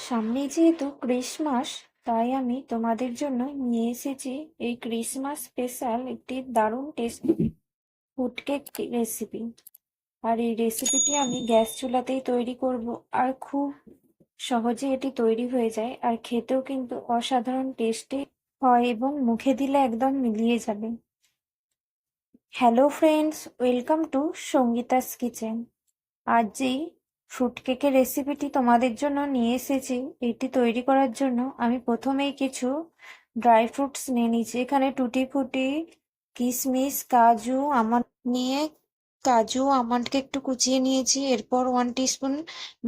সামনেই যেহেতু ক্রিসমাস, তাই আমি তোমাদের জন্য নিয়ে এসেছি এই ক্রিসমাস স্পেশাল একটি দারুণ টেস্টি ফুড কেক রেসিপি। আর এই রেসিপিটি আমি গ্যাস চুলাতেই তৈরি করব, আর খুব সহজে এটি তৈরি হয়ে যায়, আর খেতেও কিন্তু অসাধারণ টেস্টি হয় এবং মুখে দিলে একদম মিলিয়ে যাবে। Hello friends, welcome to Sangeeta's kitchen. আজ যেই ফ্রুট কেকের রেসিপিটি তোমাদের জন্য নিয়ে এসেছি, এটি তৈরি করার জন্য আমি প্রথমেই কিছু ড্রাই ফ্রুটস নিয়ে নিয়েছি। এখানে টুটি ফুটি, কিশমিশ, কাজু, আমন্ড নিয়ে কাজু আমন্ডকে একটু কুচিয়ে নিয়েছি। এরপর 1 টিস্পুন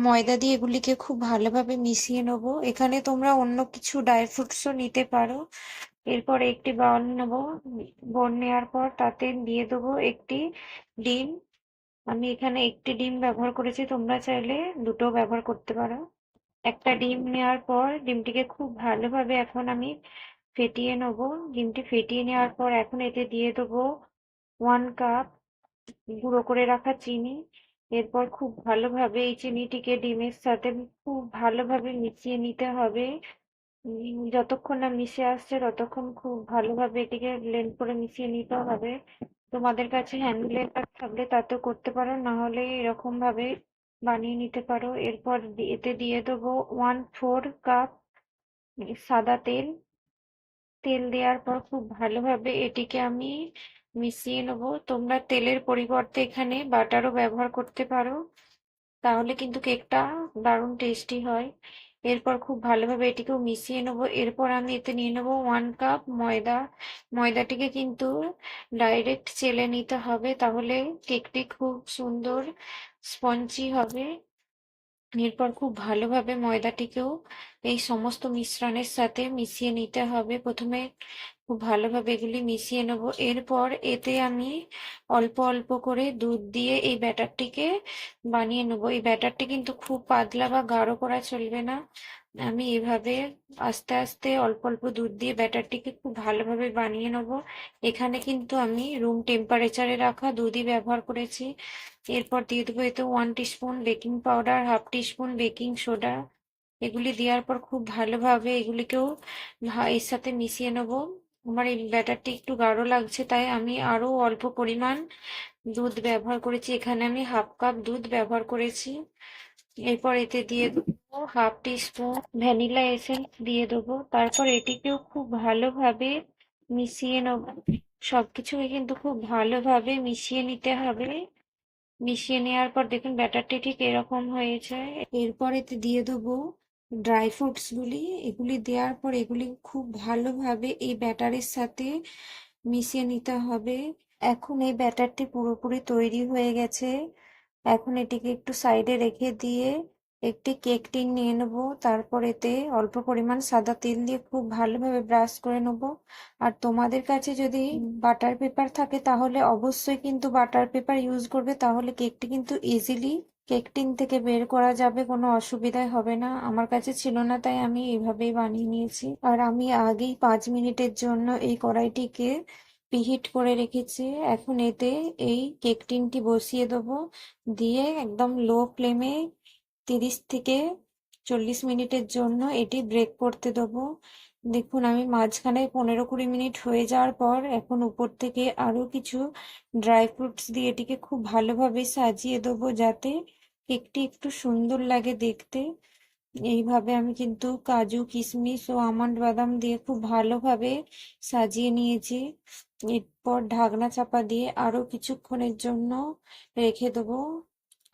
ময়দা দিয়ে এগুলিকে খুব ভালোভাবে মিশিয়ে নেবো। এখানে তোমরা অন্য কিছু ড্রাই ফ্রুটসও নিতে পারো। এরপর একটি বাউল নেবো। বোল নেওয়ার পর তাতে দিয়ে দেবো একটি ডিম। আমি এখানে একটি ডিম ব্যবহার করেছি, তোমরা চাইলে দুটো ব্যবহার করতে পারো। একটা ডিম নেওয়ার পর ডিমটিকে খুব ভালোভাবে এখন আমি ফেটিয়ে নেব। ডিমটি ফেটিয়ে নেওয়ার পর এখন এতে দিয়ে দেবো 1 কাপ গুঁড়ো করে রাখা চিনি। এরপর খুব ভালোভাবে এই চিনিটিকে ডিমের সাথে খুব ভালোভাবে মিশিয়ে নিতে হবে। যতক্ষণ না মিশে আসছে ততক্ষণ খুব ভালোভাবে এটিকে ব্লেন্ড করে মিশিয়ে নিতে হবে। তোমাদের কাছে হ্যান্ড ব্লেন্ডার থাকলে তাতেও করতে পারো, না হলে এরকম ভাবে বানিয়ে নিতে পারো। এরপর এতে দিয়ে দেবো 1/4 কাপ সাদা তেল। তেল দেওয়ার পর খুব ভালোভাবে এটিকে আমি মিশিয়ে নেবো। তোমরা তেলের পরিবর্তে এখানে বাটারও ব্যবহার করতে পারো, তাহলে কিন্তু কেকটা দারুণ টেস্টি হয়। এরপর খুব ভালোভাবে এটিকেও মিশিয়ে নেবো। এরপর আমি এতে নিয়ে নেবো 1 কাপ ময়দা। ময়দাটিকে কিন্তু ডাইরেক্ট চেলে নিতে হবে, তাহলে কেকটি খুব সুন্দর স্পঞ্জি হবে। এরপর খুব ভালোভাবে ময়দাটিকেও এই সমস্ত মিশ্রণের সাথে মিশিয়ে নিতে হবে। প্রথমে খুব ভালোভাবে এগুলি মিশিয়ে নেব। এরপর এতে আমি অল্প অল্প করে দুধ দিয়ে এই ব্যাটারটিকে বানিয়ে নেব। এই ব্যাটারটি কিন্তু খুব পাতলা বা গাঢ় করা চলবে না। আমি এভাবে আস্তে আস্তে অল্প অল্প দুধ দিয়ে ব্যাটারটিকে খুব ভালোভাবে বানিয়ে নেব। এখানে কিন্তু আমি রুম টেম্পারেচারে রাখা দুধই ব্যবহার করেছি। এরপর দিয়ে দেবো এতে 1 teaspoon baking powder, 1/2 teaspoon baking soda. এগুলি দেওয়ার পর খুব ভালোভাবে এগুলিকেও এর সাথে মিশিয়ে নেব। আমার এই ব্যাটারটি একটু গাঢ় লাগছে, তাই আমি আরো অল্প পরিমাণ দুধ ব্যবহার করেছি। এখানে আমি 1/2 কাপ দুধ ব্যবহার করেছি। এরপর এতে দিয়ে দেবো 1/2 টিস্পুন ভ্যানিলা এসেন্স দিয়ে দেবো। তারপর এটিকেও খুব ভালোভাবে মিশিয়ে নেব। সবকিছুকে কিন্তু খুব ভালোভাবে মিশিয়ে নিতে হবে। মিশিয়ে নেওয়ার পর দেখুন ব্যাটারটি ঠিক এরকম হয়েছে। এরপর এতে দিয়ে দেবো ড্রাই ফ্রুটস গুলি। এগুলি দেওয়ার পর এগুলি খুব ভালোভাবে এই ব্যাটারের সাথে মিশিয়ে নিতে হবে। এখন এই ব্যাটারটি পুরোপুরি তৈরি হয়ে গেছে। এখন এটিকে একটু সাইডে রেখে দিয়ে একটি কেক টিন নিয়ে নেবো। তারপর এতে অল্প পরিমাণ সাদা তেল দিয়ে খুব ভালোভাবে ব্রাশ করে নেবো। আর তোমাদের কাছে যদি বাটার পেপার থাকে তাহলে অবশ্যই কিন্তু বাটার পেপার ইউজ করবে, তাহলে কেকটি কিন্তু ইজিলি কেক টিন থেকে বের করা যাবে, কোনো অসুবিধাই হবে না। আমার কাছে ছিল না, তাই আমি এইভাবেই বানিয়ে নিয়েছি। আর আমি আগেই 5 মিনিটের জন্য এই কড়াইটিকে প্রিহিট করে রেখেছি। এখন এতে এই কেক টিনটি বসিয়ে দেবো, দিয়ে একদম লো ফ্লেমে 30 থেকে 40 মিনিটের জন্য এটি ব্রেক করতে দেবো। দেখুন আমি মাঝখানে 15-20 মিনিট হয়ে যাওয়ার পর এখন উপর থেকে আরো কিছু ড্রাই ফ্রুটস দিয়ে এটিকে খুব ভালোভাবে সাজিয়ে দেবো, যাতে কেকটি একটু সুন্দর লাগে দেখতে। এইভাবে আমি কিন্তু কাজু, কিশমিশ ও আমন্ড বাদাম দিয়ে খুব ভালোভাবে সাজিয়ে নিয়েছি। এরপর ঢাকনা চাপা দিয়ে আরো কিছুক্ষণের জন্য রেখে দেবো।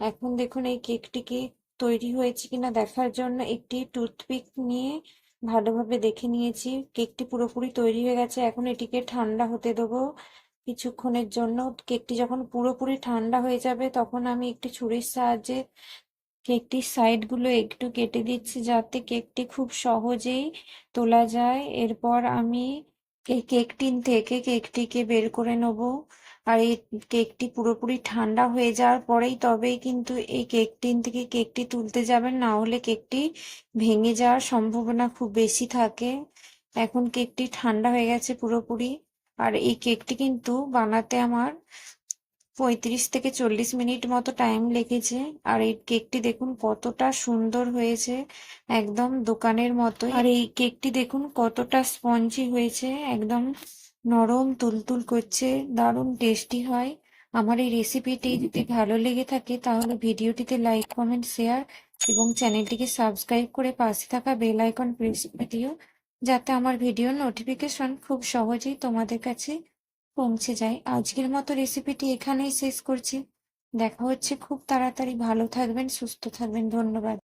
এখন দেখুন এই কেকটিকে তৈরি হয়েছে কিনা দেখার জন্য একটি টুথপিক নিয়ে ভালোভাবে দেখে নিয়েছি। কেকটি পুরোপুরি তৈরি হয়ে গেছে। এখন এটিকে ঠান্ডা হতে দেবো কিছুক্ষণের জন্য। কেকটি যখন পুরোপুরি ঠান্ডা হয়ে যাবে তখন আমি একটি ছুরির সাহায্যে কেকটির সাইডগুলো একটু কেটে দিচ্ছি, যাতে কেকটি খুব সহজেই তোলা যায়। এরপর আমি এই কেক টিন থেকে কেকটিকে বের করে নেব। আর এই কেকটি পুরোপুরি ঠান্ডা হয়ে যাওয়ার পরেই তবেই কিন্তু এই কেক টিন থেকে কেকটি তুলতে যাবেন, না হলে কেকটি ভেঙে যাওয়ার সম্ভাবনা খুব বেশি থাকে। এখন কেকটি ঠান্ডা হয়ে গেছে পুরোপুরি। আর এই কেকটি কিন্তু বানাতে আমার 35 থেকে 40 মিনিট মতো টাইম লেগেছে। আর এই কেকটি দেখুন কতটা সুন্দর হয়েছে, একদম দোকানের মতোই। আর এই কেকটি দেখুন কতটা স্পঞ্জি হয়েছে, একদম নরম তুলতুল করছে, দারুণ টেস্টি হয়। আমার এই রেসিপিটি যদি ভালো লেগে থাকে তাহলে ভিডিওটিতে লাইক, কমেন্ট, শেয়ার এবং চ্যানেলটিকে সাবস্ক্রাইব করে পাশে থাকা বেল আইকন প্রেস করে দিও, যাতে আমার ভিডিওর নোটিফিকেশন খুব সহজেই তোমাদের কাছে পৌঁছে যায়। আজকের মতো রেসিপিটি এখানেই শেষ করছি। দেখা হচ্ছে খুব তাড়াতাড়ি। ভালো থাকবেন, সুস্থ থাকবেন। ধন্যবাদ।